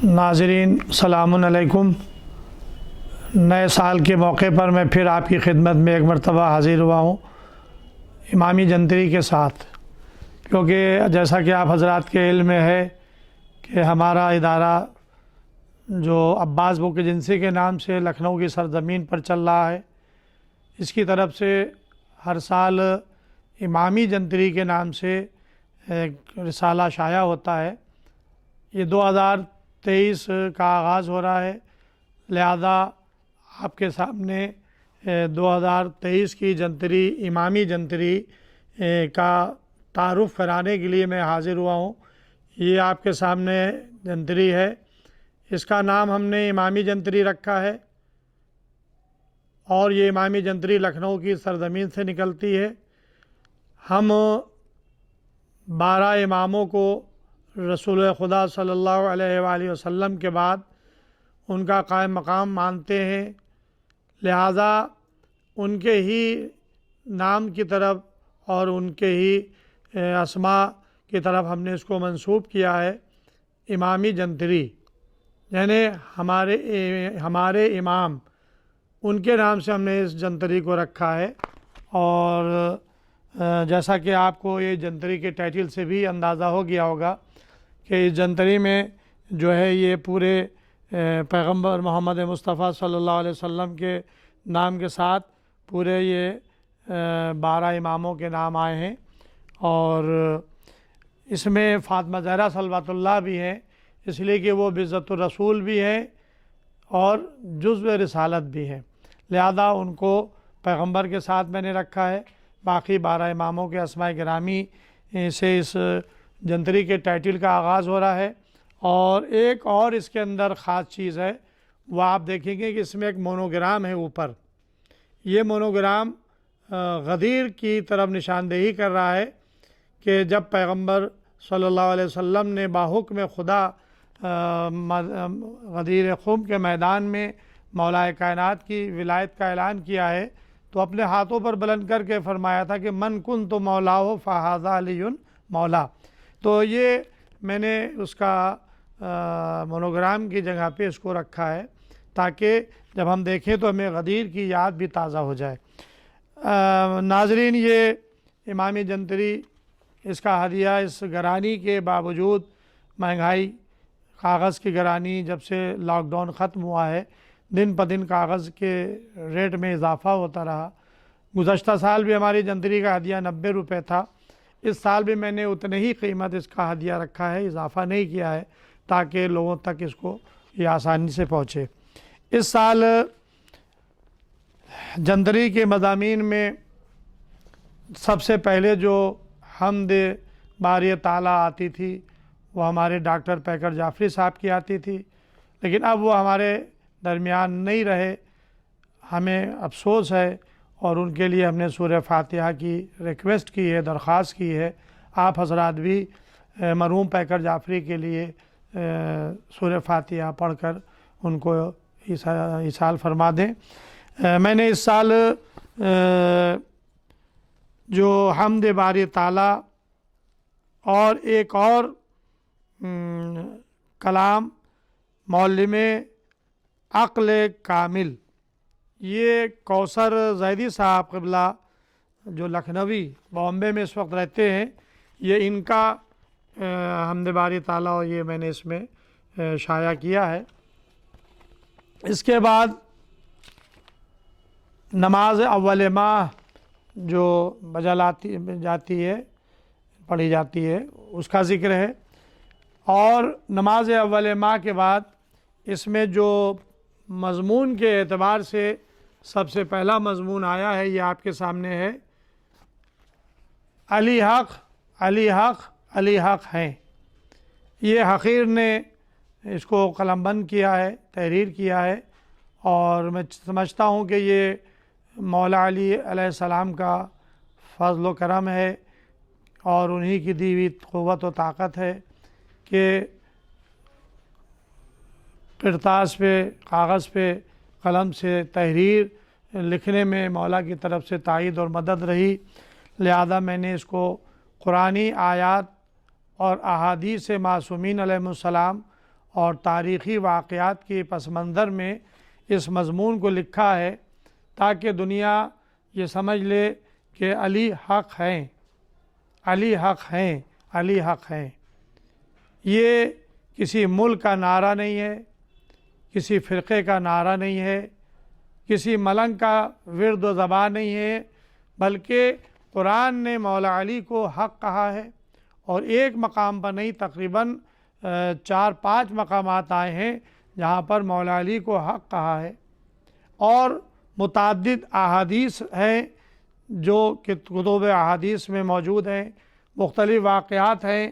ناظرین السلام علیکم۔ نئے سال کے موقع پر میں پھر آپ کی خدمت میں ایک مرتبہ حاضر ہوا ہوں امامی جنتری کے ساتھ، کیونکہ جیسا کہ آپ حضرات کے علم میں ہے کہ ہمارا ادارہ جو عباس بک ایجنسی کے نام سے لکھنؤ کی سرزمین پر چل رہا ہے، اس کی طرف سے ہر سال امامی جنتری کے نام سے ایک رسالہ شائع ہوتا ہے۔ یہ 2023 کا آغاز ہو رہا ہے، لہذا آپ کے سامنے 2023 کی جنتری امامی جنتری کا تعارف کرانے کے لیے میں حاضر ہوا ہوں۔ یہ آپ کے سامنے جنتری ہے، اس کا نام ہم نے امامی جنتری رکھا ہے، اور یہ امامی جنتری لکھنؤ کی سرزمین سے نکلتی ہے۔ ہم 12 اماموں کو رسول خدا صلی اللہ علیہ وآلہ وسلم کے بعد ان کا قائم مقام مانتے ہیں، لہذا ان کے ہی نام کی طرف اور ان کے ہی اسماء کی طرف ہم نے اس کو منسوب کیا ہے امامی جنتری، یعنی ہمارے امام، ان کے نام سے ہم نے اس جنتری کو رکھا ہے۔ اور جیسا کہ آپ کو یہ جنتری کے ٹائٹل سے بھی اندازہ ہو گیا ہوگا کہ اس جنتری میں جو ہے یہ پورے پیغمبر محمد مصطفیٰ صلی اللہ علیہ وسلم کے نام کے ساتھ پورے یہ 12 اماموں کے نام آئے ہیں، اور اس میں فاطمہ زہرا صلوات اللہ بھی ہیں، اس لیے کہ وہ بعزت الرسول بھی ہیں اور جزو رسالت بھی ہیں، لہذا ان کو پیغمبر کے ساتھ میں نے رکھا ہے۔ باقی 12 اماموں کے اسماء گرامی سے اس جنتری کے ٹائٹل کا آغاز ہو رہا ہے۔ اور ایک اور اس کے اندر خاص چیز ہے، وہ آپ دیکھیں گے کہ اس میں ایک مونوگرام ہے اوپر۔ یہ مونوگرام غدیر کی طرف نشاندہی کر رہا ہے کہ جب پیغمبر صلی اللہ علیہ وسلم نے باحکم خدا غدیر خم کے میدان میں مولا کائنات کی ولایت کا اعلان کیا ہے، تو اپنے ہاتھوں پر بلند کر کے فرمایا تھا کہ من کنت مولا فہذا علی مولا۔ تو یہ میں نے اس کا مونوگرام کی جگہ پہ اس کو رکھا ہے تاکہ جب ہم دیکھیں تو ہمیں غدیر کی یاد بھی تازہ ہو جائے۔ ناظرین، یہ امامی جنتری، اس کا ہدیہ اس گرانی کے باوجود مہنگائی، کاغذ کی گرانی جب سے لاک ڈاؤن ختم ہوا ہے، دن بدن کاغذ کے ریٹ میں اضافہ ہوتا رہا۔ گزشتہ سال بھی ہماری جنتری کا ہدیہ 90 روپے تھا، اس سال بھی میں نے اتنے ہی قیمت اس کا ہدیہ رکھا ہے، اضافہ نہیں کیا ہے تاکہ لوگوں تک اس کو یہ آسانی سے پہنچے۔ اس سال جنتری کے مضامین میں سب سے پہلے جو حمد باری تعالیٰ آتی تھی وہ ہمارے ڈاکٹر پیکر جعفری صاحب کی آتی تھی، لیکن اب وہ ہمارے درمیان نہیں رہے، ہمیں افسوس ہے، اور ان کے لیے ہم نے سورہ فاتحہ کی ریکویسٹ کی ہے، درخواست کی ہے۔ آپ حضرات بھی مرحوم پیکر جعفری کے لیے سورہ فاتحہ پڑھ کر ان کو ایصال فرما دیں۔ میں نے اس سال جو حمد باری تعالیٰ اور ایک اور کلام معلم عقل کامل، یہ کوثر زیدی صاحب قبلہ جو لکھنوی بامبے میں اس وقت رہتے ہیں، یہ ان کا حمد باری تعالیٰ اور یہ میں نے اس میں شائع کیا ہے۔ اس کے بعد نماز اول ماہ جو بجا جاتی ہے، پڑھی جاتی ہے، اس کا ذکر ہے۔ اور نماز اول ماہ کے بعد اس میں جو مضمون کے اعتبار سے سب سے پہلا مضمون آیا ہے، یہ آپ کے سامنے ہے، علی حق علی حق علی حق ہیں۔ یہ حقیر نے اس کو قلم بند کیا ہے، تحریر کیا ہے، اور میں سمجھتا ہوں کہ یہ مولا علی علیہ السلام کا فضل و کرم ہے، اور انہی کی دی ہوئی قوت و طاقت ہے کہ کرتاس پہ، کاغذ پہ قلم سے تحریر لکھنے میں مولا کی طرف سے تائید اور مدد رہی، لہذا میں نے اس کو قرآنی آیات اور احادیث معصومین علیہ السلام اور تاریخی واقعات کے پس منظر میں اس مضمون کو لکھا ہے تاکہ دنیا یہ سمجھ لے کہ علی حق ہیں، علی حق ہیں، علی حق ہیں۔ یہ کسی ملک کا نعرہ نہیں ہے، کسی فرقے کا نعرہ نہیں ہے، کسی ملنگ کا ورد و زبان نہیں ہے، بلکہ قرآن نے مولا علی کو حق کہا ہے، اور ایک مقام پر نہیں، تقریباً 4-5 مقامات آئے ہیں جہاں پر مولا علی کو حق کہا ہے، اور متعدد احادیث ہیں جو کہ کتب احادیث میں موجود ہیں، مختلف واقعات ہیں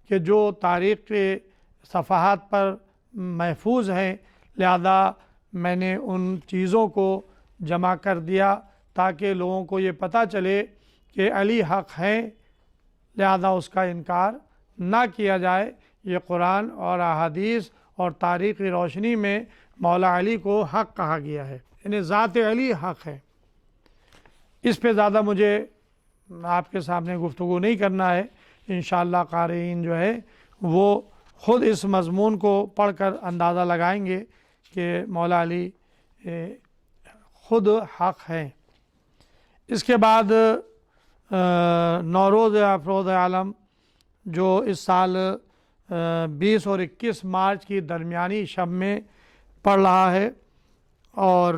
کہ جو تاریخ کے صفحات پر محفوظ ہیں، لہذا میں نے ان چیزوں کو جمع کر دیا تاکہ لوگوں کو یہ پتہ چلے کہ علی حق ہیں، لہذا اس کا انکار نہ کیا جائے۔ یہ قرآن اور احادیث اور تاریخ کی روشنی میں مولا علی کو حق کہا گیا ہے، یعنی ذات علی حق ہے۔ اس پہ زیادہ مجھے آپ کے سامنے گفتگو نہیں کرنا ہے، انشاءاللہ قارئین جو ہے وہ خود اس مضمون کو پڑھ کر اندازہ لگائیں گے کہ مولا علی خود حق ہیں۔ اس کے بعد نوروز افروز عالم جو اس سال 20 اور 21 مارچ کی درمیانی شب میں پڑ رہا ہے، اور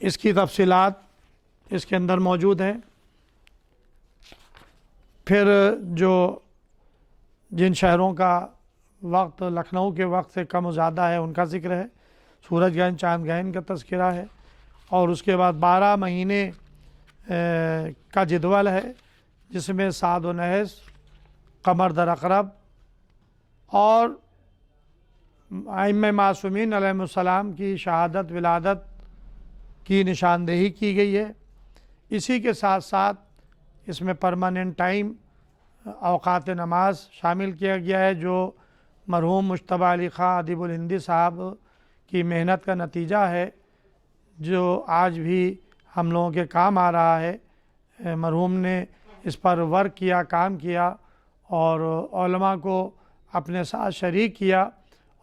اس کی تفصیلات اس کے اندر موجود ہیں۔ پھر جو جن شہروں کا وقت لکھنؤ کے وقت سے کم و زیادہ ہے ان کا ذکر ہے، سورج گہن چاند گہن کا تذکرہ ہے، اور اس کے بعد 12 مہینے کا جدول ہے جس میں صاد و نحس، قمر در عقرب اور ائمہ معصومین علیہ السلام کی شہادت ولادت کی نشاندہی کی گئی ہے۔ اسی کے ساتھ ساتھ اس میں پرماننٹ ٹائم، اوقات نماز شامل کیا گیا ہے، جو مرحوم مجتبیٰ علی خاں ادیب الہندی صاحب کی محنت کا نتیجہ ہے، جو آج بھی ہم لوگوں کے کام آ رہا ہے۔ مرحوم نے اس پر ورک کیا، کام کیا، اور علماء کو اپنے ساتھ شریک کیا،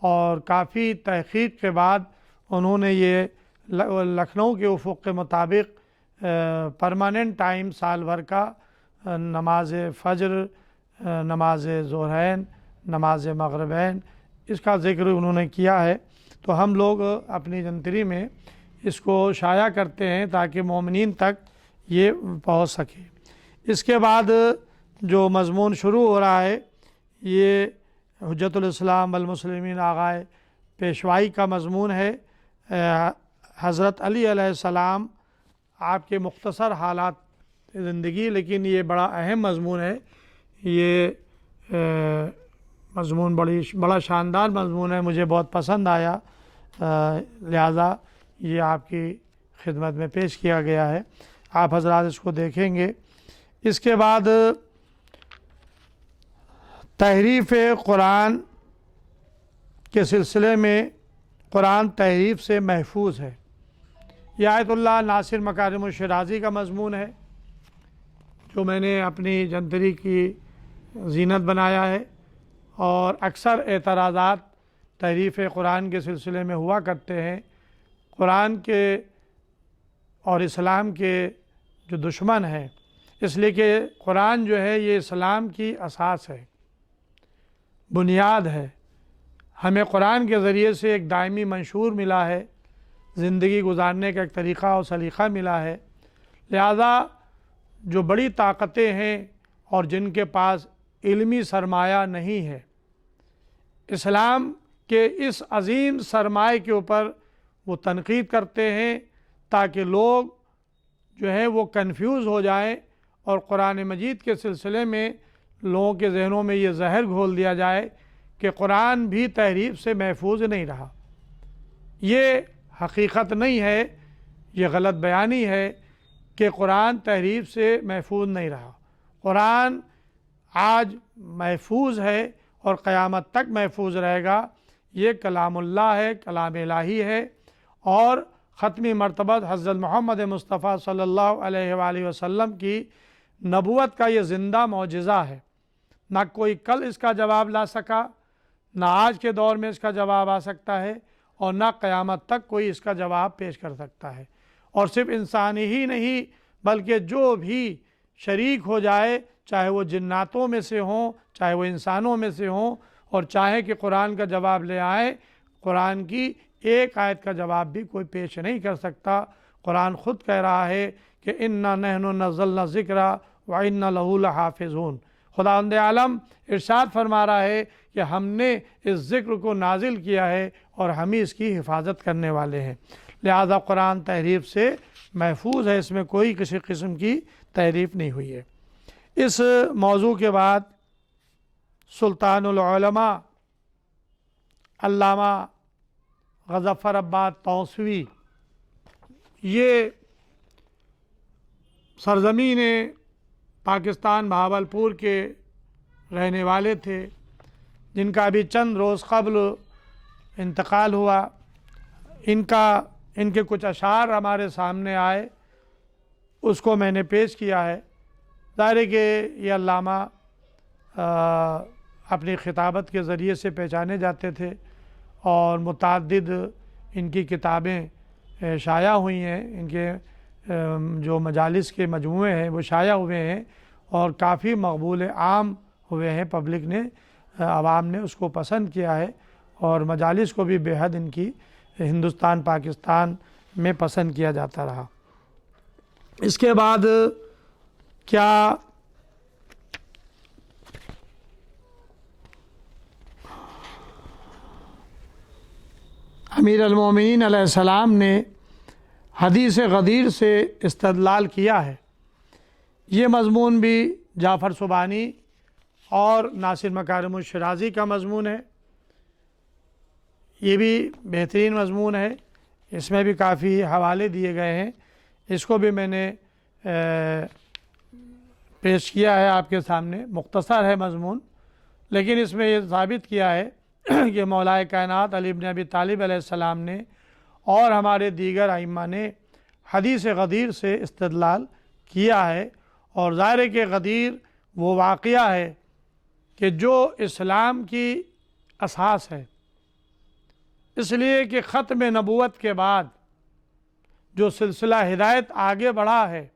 اور کافی تحقیق کے بعد انہوں نے یہ لکھنؤ کے افق کے مطابق پرماننٹ ٹائم سال بھر کا نماز فجر، نماز ظہرین، نماز مغربین، اس کا ذکر انہوں نے کیا ہے۔ تو ہم لوگ اپنی جنتری میں اس کو شائع کرتے ہیں تاکہ مومنین تک یہ پہنچ سکے۔ اس کے بعد جو مضمون شروع ہو رہا ہے یہ حجت الاسلام والمسلمین آغائے پیشوائی کا مضمون ہے۔ حضرت علی علیہ السلام آپ کے مختصر حالات زندگی، لیکن یہ بڑا اہم مضمون ہے، یہ مضمون بڑا شاندار مضمون ہے، مجھے بہت پسند آیا، لہذا یہ آپ کی خدمت میں پیش کیا گیا ہے، آپ حضرات اس کو دیکھیں گے۔ اس کے بعد تحریف قرآن کے سلسلے میں قرآن تحریف سے محفوظ ہے، یہ آیت اللہ ناصر مکارم الشرازی کا مضمون ہے، جو میں نے اپنی جنتری کی زینت بنایا ہے، اور اکثر اعتراضات تحریف قرآن کے سلسلے میں ہوا کرتے ہیں۔ قرآن کے اور اسلام کے جو دشمن ہیں، اس لیے کہ قرآن جو ہے یہ اسلام کی اساس ہے، بنیاد ہے، ہمیں قرآن کے ذریعے سے ایک دائمی منشور ملا ہے، زندگی گزارنے کا ایک طریقہ اور سلیقہ ملا ہے، لہذا جو بڑی طاقتیں ہیں اور جن کے پاس علمی سرمایہ نہیں ہے، اسلام کے اس عظیم سرمایہ کے اوپر وہ تنقید کرتے ہیں تاکہ لوگ جو ہے وہ کنفیوز ہو جائیں، اور قرآن مجید کے سلسلے میں لوگوں کے ذہنوں میں یہ زہر گھول دیا جائے کہ قرآن بھی تحریف سے محفوظ نہیں رہا۔ یہ حقیقت نہیں ہے، یہ غلط بیانی ہے کہ قرآن تحریف سے محفوظ نہیں رہا۔ قرآن آج محفوظ ہے اور قیامت تک محفوظ رہے گا، یہ کلام اللہ ہے، کلام الہی ہے، اور ختمی مرتبہ حضرت محمد مصطفیٰ صلی اللہ علیہ وآلہ وسلم کی نبوت کا یہ زندہ معجزہ ہے۔ نہ کوئی کل اس کا جواب لا سکا، نہ آج کے دور میں اس کا جواب آ سکتا ہے، اور نہ قیامت تک کوئی اس کا جواب پیش کر سکتا ہے۔ اور صرف انسانی ہی نہیں بلکہ جو بھی شریک ہو جائے، چاہے وہ جناتوں میں سے ہوں، چاہے وہ انسانوں میں سے ہوں، اور چاہے کہ قرآن کا جواب لے آئے، قرآن کی ایک آیت کا جواب بھی کوئی پیش نہیں کر سکتا۔ قرآن خود کہہ رہا ہے کہ اِنَّا نَحْنُ نَزَّلْنَا الذِّکْرَ وَإِنَّا لَهُ لَحَافِظُونَ۔ خداوند عالم ارشاد فرما رہا ہے کہ ہم نے اس ذکر کو نازل کیا ہے اور ہم ہی اس کی حفاظت کرنے والے ہیں۔ لہذا قرآن تحریف سے محفوظ ہے، اس میں کوئی کسی قسم کی تحریف نہیں ہوئی ہے۔ اس موضوع کے بعد سلطان العلماء علامہ غضفر عباد توسوی، یہ سرزمین پاکستان بہاولپور کے رہنے والے تھے، جن کا ابھی چند روز قبل انتقال ہوا۔ ان کے کچھ اشعار ہمارے سامنے آئے، اس کو میں نے پیش کیا ہے۔ ظاہر ہے کہ یہ علامہ اپنی خطابت کے ذریعے سے پہچانے جاتے تھے، اور متعدد ان کی کتابیں شائع ہوئی ہیں، ان کے جو مجالس کے مجموعے ہیں وہ شائع ہوئے ہیں، اور کافی مقبول عام ہوئے ہیں۔ پبلک نے، عوام نے اس کو پسند کیا ہے، اور مجالس کو بھی بے حد ان کی ہندوستان پاکستان میں پسند کیا جاتا رہا۔ اس کے بعد کیا امیر المومنین علیہ السلام نے حدیث غدیر سے استدلال کیا ہے؟ یہ مضمون بھی جعفر سبحانی اور ناصر مکارم الشرازی کا مضمون ہے۔ یہ بھی بہترین مضمون ہے، اس میں بھی کافی حوالے دیے گئے ہیں۔ اس کو بھی میں نے پیش کیا ہے آپ کے سامنے۔ مختصر ہے مضمون، لیکن اس میں یہ ثابت کیا ہے کہ مولا کائنات علی بن ابی طالب علیہ السلام نے اور ہمارے دیگر ائمہ نے حدیث غدیر سے استدلال کیا ہے۔ اور ظاہر ہے کہ غدیر وہ واقعہ ہے کہ جو اسلام کی اساس ہے، اس لیے کہ ختم نبوت کے بعد جو سلسلہ ہدایت آگے بڑھا ہے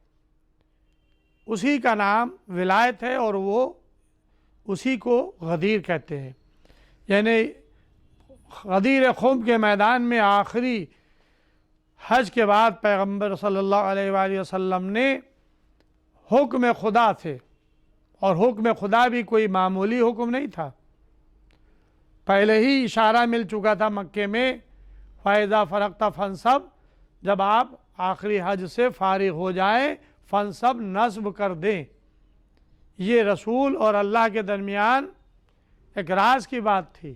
اسی کا نام ولایت ہے، اور وہ اسی کو غدیر کہتے ہیں۔ یعنی غدیر خم کے میدان میں آخری حج کے بعد پیغمبر صلی اللہ علیہ وآلہ وسلم نے حکم خدا سے، اور حکم خدا بھی کوئی معمولی حکم نہیں تھا، پہلے ہی اشارہ مل چکا تھا مکے میں، فَإِذَا فَرَغْتَ فَانْصَبْ، جب آپ آخری حج سے فارغ ہو جائیں فَانْصَبْ نصب کر دیں۔ یہ رسول اور اللہ کے درمیان ایک راز کی بات تھی۔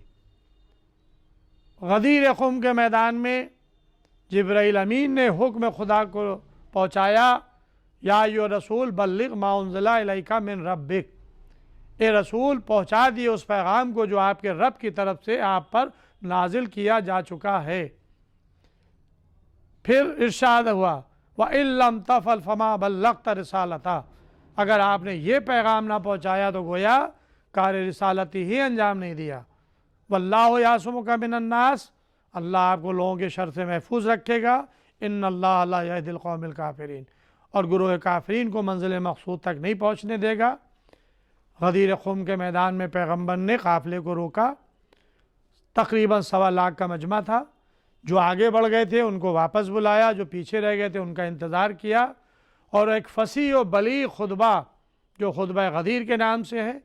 غدیر خم کے میدان میں جبرائیل امین نے حکم خدا کو پہنچایا، یا ایھا رسول بلغ ما انزل الیک من ربک، اے رسول پہنچا دیے اس پیغام کو جو آپ کے رب کی طرف سے آپ پر نازل کیا جا چکا ہے۔ پھر ارشاد ہوا وَإِن لَّمْ تَفْعَلْ فَمَا بَلَّغْتَ رِسَالَتَهُ، اگر آپ نے یہ پیغام نہ پہنچایا تو گویا کار رسالتی ہی انجام نہیں دیا۔ وَاللَّهُ يَعْصِمُكَ مِنَ النَّاسِ، اللہ آپ کو لوگوں کے شر سے محفوظ رکھے گا۔ ان اللہ لا یہدی القوم الکافرین، اور گروہ کافرین کو منزل مقصود تک نہیں پہنچنے دے گا۔ غدیر خم کے میدان میں پیغمبر نے قافلے کو روکا، تقریباً 1.25 لاکھ کا مجمع تھا۔ جو آگے بڑھ گئے تھے ان کو واپس بلایا، جو پیچھے رہ گئے تھے ان کا انتظار کیا، اور ایک فصیح و بلیغ خطبہ جو خطبہ غدیر کے نام سے ہے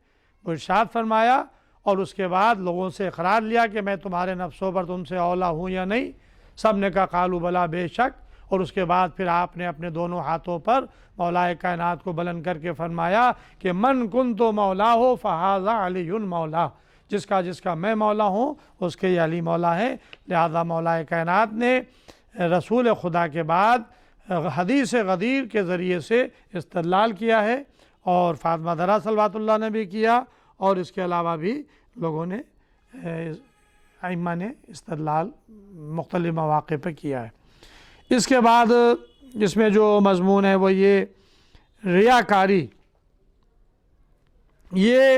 وہ ارشاد فرمایا، اور اس کے بعد لوگوں سے اقرار لیا کہ میں تمہارے نفسوں پر تم سے اولا ہوں یا نہیں؟ سب نے کہا قالوا بلا، بے شک۔ اور اس کے بعد پھر آپ نے اپنے دونوں ہاتھوں پر مولا کائنات کو بلند کر کے فرمایا کہ من کنت مولا ہو فہذا علی مولا، جس کا میں مولا ہوں اس کے یہ علی مولا ہے۔ لہذا مولا کائنات نے رسول خدا کے بعد حدیث غدیر کے ذریعے سے استدلال کیا ہے، اور فاطمہ زہرا صلوات اللہ نے بھی کیا، اور اس کے علاوہ بھی لوگوں نے ائمہ نے استدلال مختلف مواقع پہ کیا ہے۔ اس کے بعد اس میں جو مضمون ہے وہ یہ ریاکاری، یہ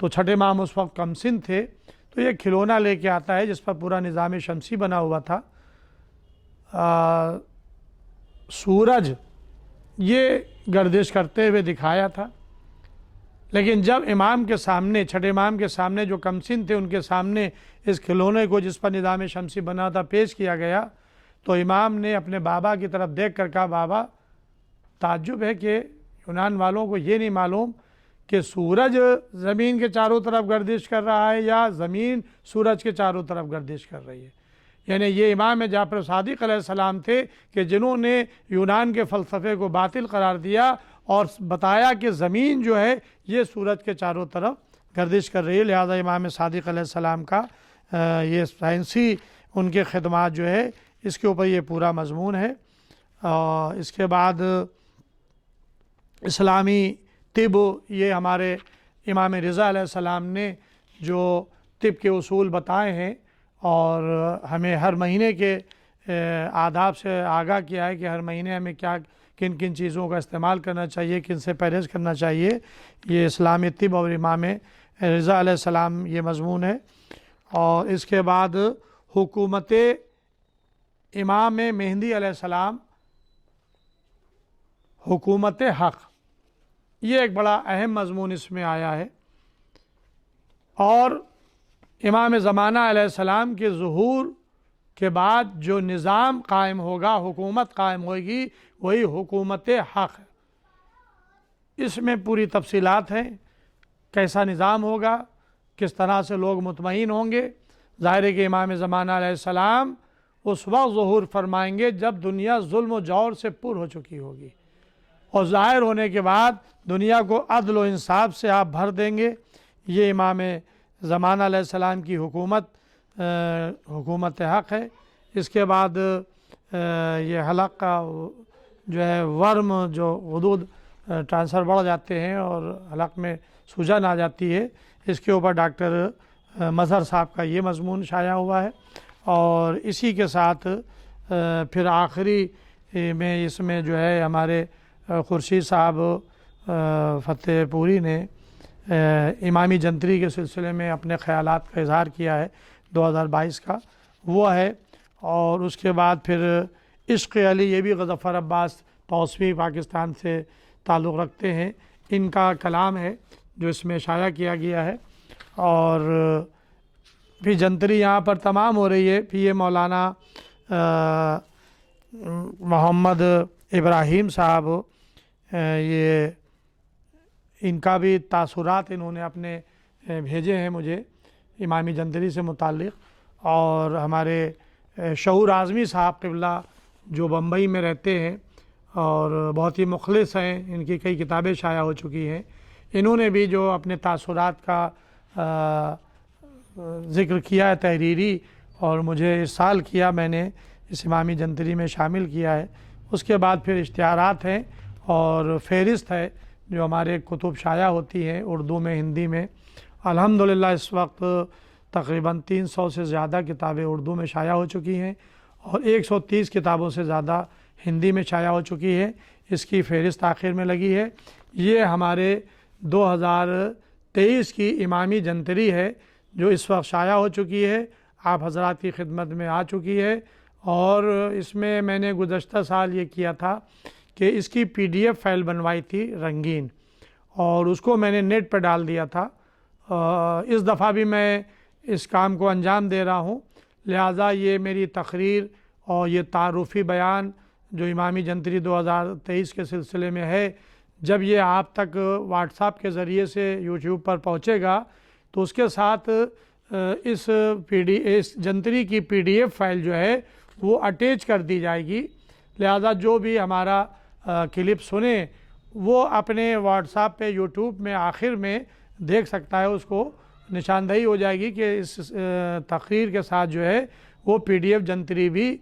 تو چھٹے امام اس وقت کمسن تھے، تو یہ کھلونا لے کے آتا ہے جس پر پورا نظام شمسی بنا ہوا تھا، سورج یہ گردش کرتے ہوئے دکھایا تھا۔ لیکن جب امام کے سامنے، چھٹے امام کے سامنے جو کمسن تھے ان کے سامنے اس کھلونے کو جس پر نظام شمسی بنا تھا پیش کیا گیا، تو امام نے اپنے بابا کی طرف دیکھ کر کہا، بابا تعجب ہے کہ یونان والوں کو یہ نہیں معلوم کہ سورج زمین کے چاروں طرف گردش کر رہا ہے یا زمین سورج کے چاروں طرف گردش کر رہی ہے۔ یعنی یہ امام جعفر صادق علیہ السلام تھے کہ جنہوں نے یونان کے فلسفے کو باطل قرار دیا اور بتایا کہ زمین جو ہے یہ سورج کے چاروں طرف گردش کر رہی ہے۔ لہذا امام صادق علیہ السلام کا یہ سائنسی ان کے خدمات جو ہے اس کے اوپر یہ پورا مضمون ہے۔ اس کے بعد اسلامی طب، یہ ہمارے امام رضا علیہ السلام نے جو طب کے اصول بتائے ہیں اور ہمیں ہر مہینے کے آداب سے آگاہ کیا ہے کہ ہر مہینے ہمیں کن کن چیزوں کا استعمال کرنا چاہیے، کن سے پرہیز کرنا چاہیے، یہ اسلامی طب اور امام رضا علیہ السلام یہ مضمون ہے۔ اور اس کے بعد حکومت امام مہدی علیہ السلام، حکومت حق، یہ ایک بڑا اہم مضمون اس میں آیا ہے۔ اور امام زمانہ علیہ السلام کے ظہور کے بعد جو نظام قائم ہوگا، حکومت قائم ہوگی، وہی حکومت حق ہے۔ اس میں پوری تفصیلات ہیں، کیسا نظام ہوگا، کس طرح سے لوگ مطمئن ہوں گے۔ ظاہر ہے کہ امام زمانہ علیہ السلام اس وقت ظہور فرمائیں گے جب دنیا ظلم و جور سے پر ہو چکی ہوگی، اور ظاہر ہونے کے بعد دنیا کو عدل و انصاف سے آپ بھر دیں گے۔ یہ امام زمانہ علیہ السلام کی حکومت حق ہے۔ اس کے بعد یہ حلق کا جو ہے ورم، جو غدود ٹرانسفر بڑھ جاتے ہیں اور حلق میں سوجن آ جاتی ہے، اس کے اوپر ڈاکٹر مظہر صاحب کا یہ مضمون شائع ہوا ہے۔ اور اسی کے ساتھ پھر آخری میں اس میں جو ہے ہمارے خورشید صاحب فتح پوری نے امامی جنتری کے سلسلے میں اپنے خیالات کا اظہار کیا ہے 2022 کا، وہ ہے۔ اور اس کے بعد پھر عشق علی، یہ بھی غضنفر عباس توسوی پاکستان سے تعلق رکھتے ہیں، ان کا کلام ہے جو اس میں شائع کیا گیا ہے۔ اور پھر جنتری یہاں پر تمام ہو رہی ہے۔ پھر یہ مولانا محمد ابراہیم صاحب، یہ ان کا بھی تاثرات انہوں نے اپنے بھیجے ہیں مجھے امامی جنتری سے متعلق۔ اور ہمارے شعور اعظمی صاحب قبلہ جو بمبئی میں رہتے ہیں اور بہت ہی مخلص ہیں، ان کی کئی کتابیں شائع ہو چکی ہیں، انہوں نے بھی جو اپنے تاثرات کا ذکر کیا ہے تحریری، اور مجھے ارسال کیا، میں نے اس امامی جنتری میں شامل کیا ہے۔ اس کے بعد پھر اشتہارات ہیں اور فہرست ہے جو ہمارے کتب شائع ہوتی ہیں اردو میں، ہندی میں۔ الحمدللہ اس وقت تقریباً 300 سے زیادہ کتابیں اردو میں شائع ہو چکی ہیں اور 130 کتابوں سے زیادہ ہندی میں شائع ہو چکی ہے۔ اس کی فہرست آخر میں لگی ہے۔ یہ ہمارے 2023 کی امامی جنتری ہے جو اس وقت شائع ہو چکی ہے، آپ حضرات کی خدمت میں آ چکی ہے۔ اور اس میں میں نے گزشتہ سال یہ کیا تھا کہ اس کی PDF فائل بنوائی تھی رنگین، اور اس کو میں نے نیٹ پہ ڈال دیا تھا۔ اس دفعہ بھی میں اس کام کو انجام دے رہا ہوں، لہٰذا یہ میری تقریر اور یہ تعارفی بیان جو امامی جنتری 2023 کے سلسلے میں ہے، جب یہ آپ تک واٹس ایپ کے ذریعے سے یوٹیوب پر پہنچے گا تو اس کے ساتھ اس جنتری کی PDF فائل جو ہے وہ اٹیچ کر دی جائے گی۔ لہذا جو بھی ہمارا کلپ سنے وہ اپنے واٹس ایپ پہ، یوٹیوب میں آخر میں دیکھ سکتا ہے، اس کو نشاندہی ہو جائے گی کہ اس تقریر کے ساتھ جو ہے وہ PDF جنتری بھی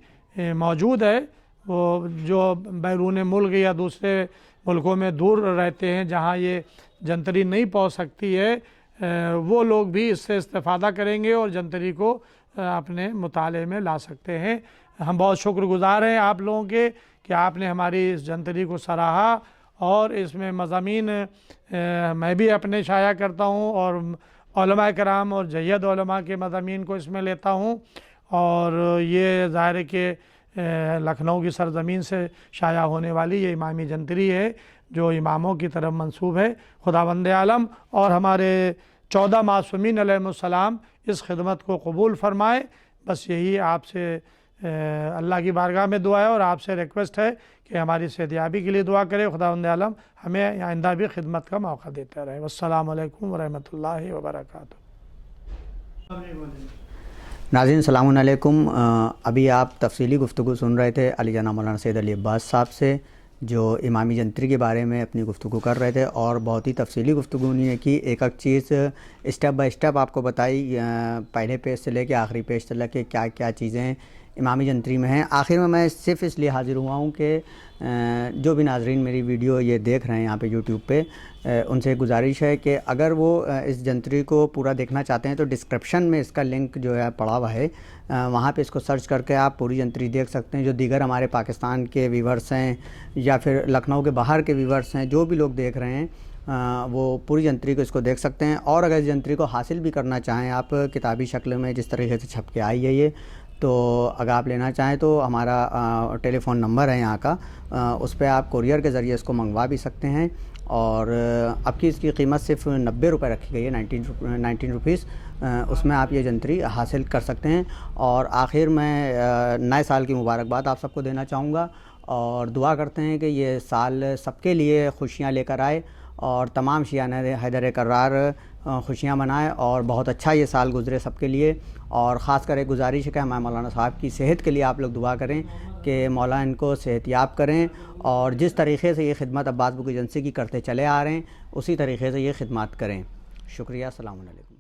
موجود ہے۔ وہ جو بیرون ملک یا دوسرے ملکوں میں دور رہتے ہیں جہاں یہ جنتری نہیں پہنچ سکتی ہے، وہ لوگ بھی اس سے استفادہ کریں گے اور جنتری کو اپنے مطالعے میں لا سکتے ہیں۔ ہم بہت شکر گزار ہیں آپ لوگوں کے کہ آپ نے ہماری اس جنتری کو سراہا اور اس میں مضامین میں بھی اپنے شائع کرتا ہوں اور علماء کرام اور جید علماء کے مضامین کو اس میں لیتا ہوں، اور یہ ظاہر ہے کہ لکھنؤ کی سرزمین سے شائع ہونے والی یہ امامی جنتری ہے جو اماموں کی طرف منسوب ہے۔ خداوند عالم اور ہمارے 14 معصومین علیہم السلام اس خدمت کو قبول فرمائے۔ بس یہی آپ سے اللہ کی بارگاہ میں دعا ہے اور آپ سے ریکویسٹ ہے کہ ہماری صحتیابی کے لیے دعا کرے۔ خداوند عالم ہمیں آئندہ بھی خدمت کا موقع دیتا رہے۔ والسلام علیکم ورحمۃ اللہ وبرکاتہ۔ ناظرین السلام علیکم۔ ابھی آپ تفصیلی گفتگو سن رہے تھے علی جناب مولانا سید علی عباس صاحب سے، جو امامی جنتری کے بارے میں اپنی گفتگو کر رہے تھے، اور بہت ہی تفصیلی گفتگو انہوں کی ایک چیز اسٹیپ بائی اسٹیپ آپ کو بتائی، پہلے پیج سے لے کے آخری پیج تک کہ کیا کیا چیزیں امامی جنتری میں ہیں۔ آخر میں صرف اس لیے حاضر ہوا ہوں کہ جو بھی ناظرین میری ویڈیو یہ دیکھ رہے ہیں یہاں پہ یوٹیوب پہ، ان سے گزارش ہے کہ اگر وہ اس جنتری کو پورا دیکھنا چاہتے ہیں تو ڈسکرپشن میں اس کا لنک جو ہے پڑا ہوا ہے، وہاں پہ اس کو سرچ کر کے آپ پوری جنتری دیکھ سکتے ہیں۔ جو دیگر ہمارے پاکستان کے ویورز ہیں یا پھر لکھنؤ کے باہر کے ویورز ہیں، جو بھی لوگ دیکھ رہے ہیں وہ پوری جنتری کو اس کو دیکھ سکتے ہیں۔ اور اگر اس جنتری کو حاصل بھی کرنا چاہیں آپ کتابی شکل میں، جس طریقے سے چھپ کے آئی ہے یہ، تو اگر آپ لینا چاہیں تو ہمارا ٹیلی فون نمبر ہے یہاں کا، اس پہ آپ کوریئر کے ذریعے اس کو منگوا بھی سکتے ہیں۔ اور اب کی اس کی قیمت صرف 90 روپے رکھی گئی ہے، 19 روپیز، اس میں آپ یہ جنتری حاصل کر سکتے ہیں۔ اور آخر میں نئے سال کی مبارکباد آپ سب کو دینا چاہوں گا، اور دعا کرتے ہیں کہ یہ سال سب کے لیے خوشیاں لے کر آئے اور تمام شیعہ حیدر کرار خوشیاں منائے، اور بہت اچھا یہ سال گزرے سب کے لیے۔ اور خاص کر ایک گزارش ہے کہ ہمارے مولانا صاحب کی صحت کے لیے آپ لوگ دعا کریں کہ مولا ان کو صحت یاب کریں، اور جس طریقے سے یہ خدمت عباس بک ایجنسی کی کرتے چلے آ رہے ہیں اسی طریقے سے یہ خدمات کریں۔ شکریہ، السلام علیکم۔